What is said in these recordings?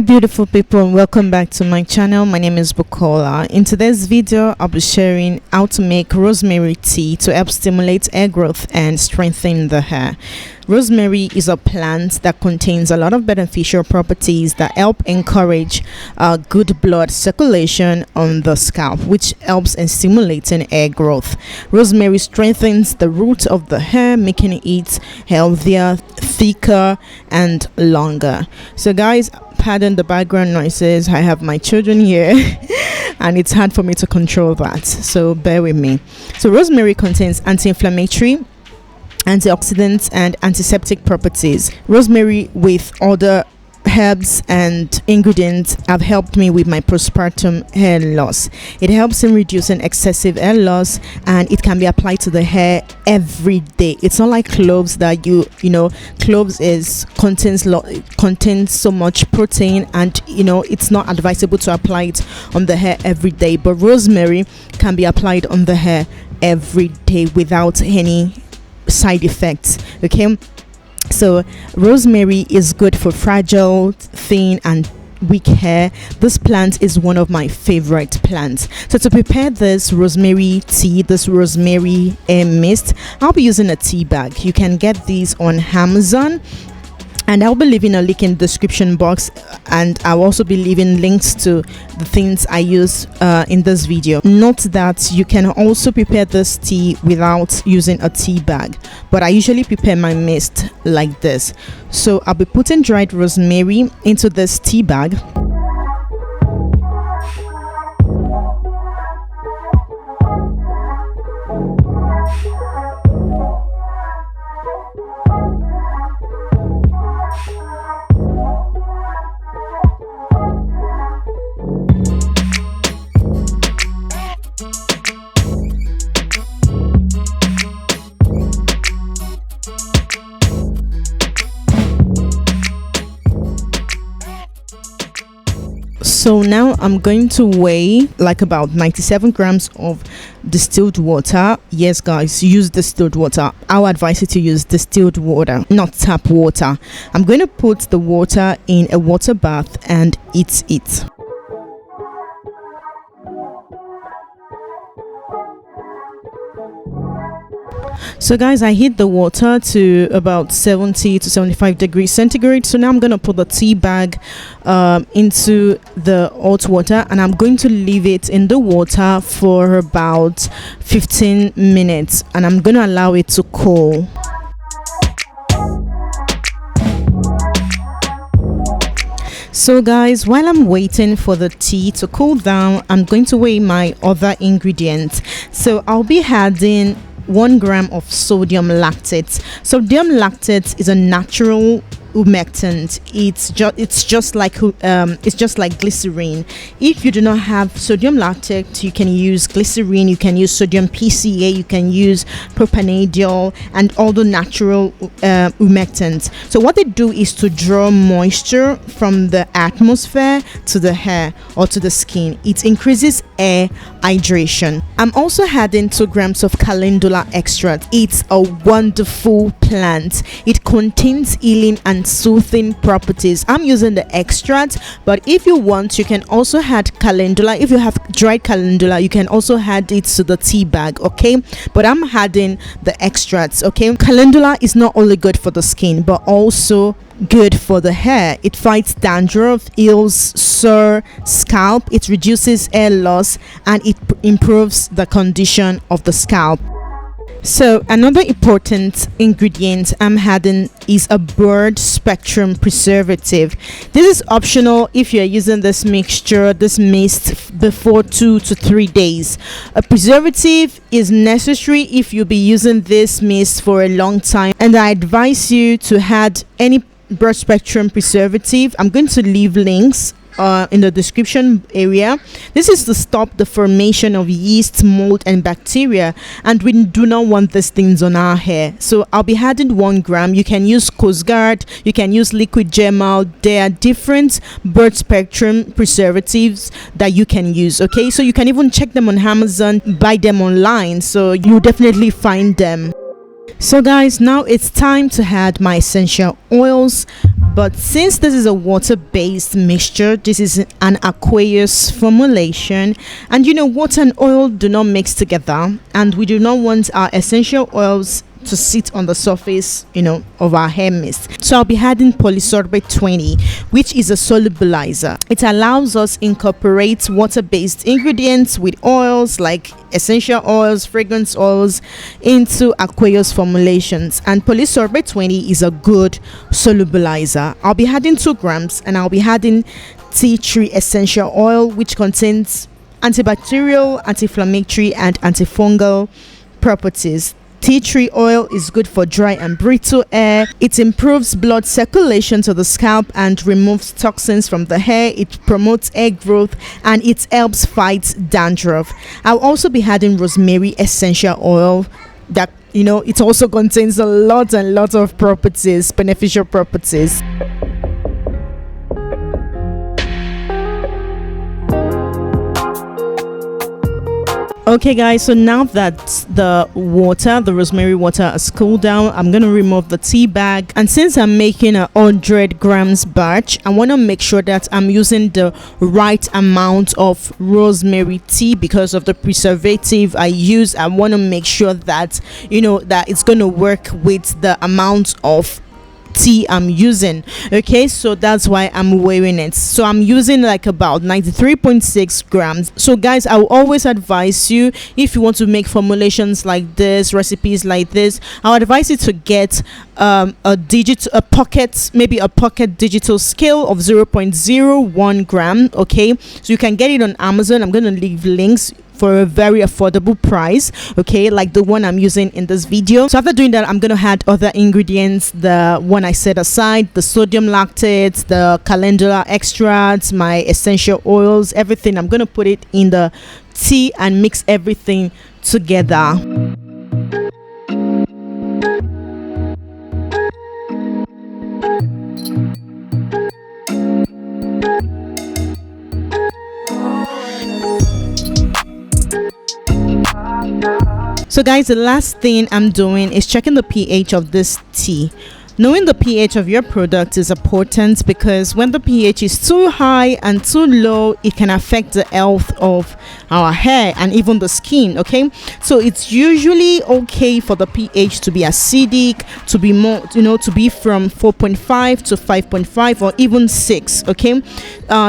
beautiful people, and welcome back to my channel. My name is Bukola. In today's video I'll be sharing how to make rosemary tea to help stimulate hair growth and strengthen the hair. Rosemary is a plant that contains a lot of beneficial properties that help encourage good blood circulation on the scalp, which helps in stimulating hair growth. Rosemary strengthens the root of the hair, making it healthier, thicker and longer. So guys, pardon the background noises. I have my children here and it's hard for me to control that, so bear with me. So rosemary contains anti-inflammatory, antioxidants and antiseptic properties. Rosemary with other herbs and ingredients have helped me with my postpartum hair loss. It helps in reducing excessive hair loss, and it can be applied to the hair every day. It's not like cloves that you know cloves contains so much protein, and it's not advisable to apply it on the hair every day, but rosemary can be applied on the hair every day without any side effects. Okay, so rosemary is good for fragile, thin and weak hair. This plant is one of my favorite plants. So to prepare this rosemary tea, this rosemary hair mist, I'll be using a tea bag. You can get these on Amazon, and I'll be leaving a link in the description box, and I'll also be leaving links to the things I use in this video. Note that you can also prepare this tea without using a tea bag, but I usually prepare my mist like this. So I'll be putting dried rosemary into this tea bag. So now I'm going to weigh like about 97 grams of distilled water. Yes guys, use distilled water. I'll advise you to use distilled water, not tap water. I'm going to put the water in a water bath and heat it. So guys, I heat the water to about 70 to 75 degrees centigrade. So now I'm going to put the tea bag into the hot water, and I'm going to leave it in the water for about 15 minutes, and I'm going to allow it to cool. So guys, while I'm waiting for the tea to cool down, I'm going to weigh my other ingredients. So I'll be adding 1 gram of sodium lactate. Sodium lactate is a natural humectant. It's just like glycerine. If you do not have sodium lactate, you can use glycerine, you can use sodium PCA, you can use propanediol and all the natural humectants. So what they do is to draw moisture from the atmosphere to the hair or to the skin. It increases hair hydration. I'm also adding 2 grams of Calendula Extract. It's a wonderful plant. It contains healing and soothing properties. I'm using the extract, but if you want, you can also add calendula. If you have dried calendula, you can also add it to the tea bag. Okay, but I'm adding the extracts. Okay, calendula is not only good for the skin but also good for the hair. It fights dandruff, heals sore scalp, it reduces hair loss, and it improves the condition of the scalp. So another important ingredient I'm adding is a broad spectrum preservative. This is optional if you're using this mixture, this mist, before 2 to 3 days. A preservative is necessary if you'll be using this mist for a long time, and I advise you to add any broad spectrum preservative. I'm going to leave links in the description area. This is to stop the formation of yeast, mold and bacteria, and we do not want these things on our hair. So I'll be adding 1 gram. You can use Coast Guard, you can use liquid gemal. There are different broad spectrum preservatives that you can use. Okay, so you can even check them on Amazon, buy them online, so you definitely find them. So guys, now it's time to add my essential oils. But since this is a water-based mixture, this is an aqueous formulation, and you know, water and oil do not mix together, and we do not want our essential oils to sit on the surface, you know, of our hair mist. So I'll be adding polysorbate 20, which is a solubilizer. It allows us incorporate water-based ingredients with oils like essential oils, fragrance oils into aqueous formulations, and polysorbate 20 is a good solubilizer. I'll be adding 2 grams, and I'll be adding tea tree essential oil, which contains antibacterial, anti-inflammatory, and antifungal properties. Tea tree oil is good for dry and brittle hair. It improves blood circulation to the scalp and removes toxins from the hair. It promotes hair growth and it helps fight dandruff. I'll also be adding rosemary essential oil that, you know, it also contains a lot of properties, beneficial properties. Okay guys, so now that the rosemary water has cooled down, I'm gonna remove the tea bag, and since I'm making a 100 grams batch, I want to make sure that I'm using the right amount of rosemary tea because of the preservative I use. I want to make sure that, you know, that it's gonna work with the amount of tea I'm using. Okay, so that's why I'm weighing it. So I'm using like about 93.6 grams. So guys, I will always advise you, if you want to make formulations like this, recipes like this, I'll advise you to get a pocket digital scale of 0.01 gram. Okay, so you can get it on Amazon. I'm gonna leave links for a very affordable price, okay, like the one I'm using in this video. So after doing that, I'm gonna add other ingredients, the one I set aside, the sodium lactate, the calendula extract, my essential oils, everything. I'm gonna put it in the tea and mix everything together. So guys, the last thing I'm doing is checking the pH of this tea. Knowing the pH of your product is important because when the pH is too high and too low, it can affect the health of our hair and even the skin. Okay, so it's usually okay for the pH to be acidic, to be more, you know, to be from 4.5 to 5.5 or even 6. Okay,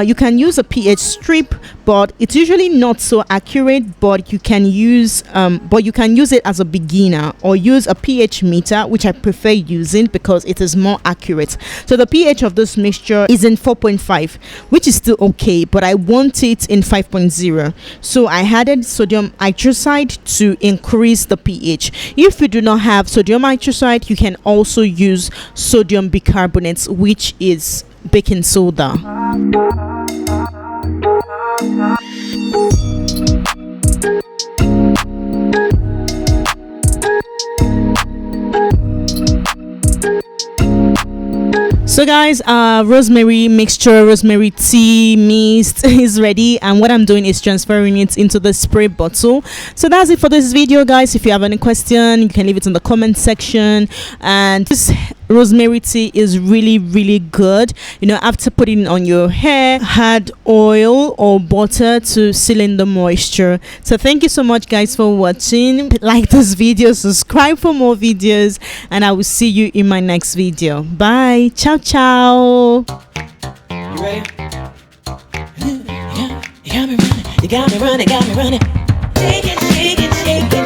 you can use a pH strip, but it's usually not so accurate. But you can use it as a beginner, or use a pH meter, which I prefer using because it is more accurate. So the pH of this mixture is in 4.5, which is still okay, but I want it in 5.0. So I added sodium hydroxide to increase the pH. If you do not have sodium hydroxide, you can also use sodium bicarbonate, which is baking soda. So guys, rosemary mixture, rosemary tea mist is ready, and what I'm doing is transferring it into the spray bottle. So that's it for this video, guys. If you have any question, you can leave it in the comment section. And this rosemary tea is really good, you know, after putting it on your hair. Add oil or butter to seal in the moisture. So thank you so much, guys, for watching. Like this video, subscribe for more videos, and I will see you in my next video. Bye, ciao ciao. You ready? You got me running, got me running. Shake it, shake it, shake it.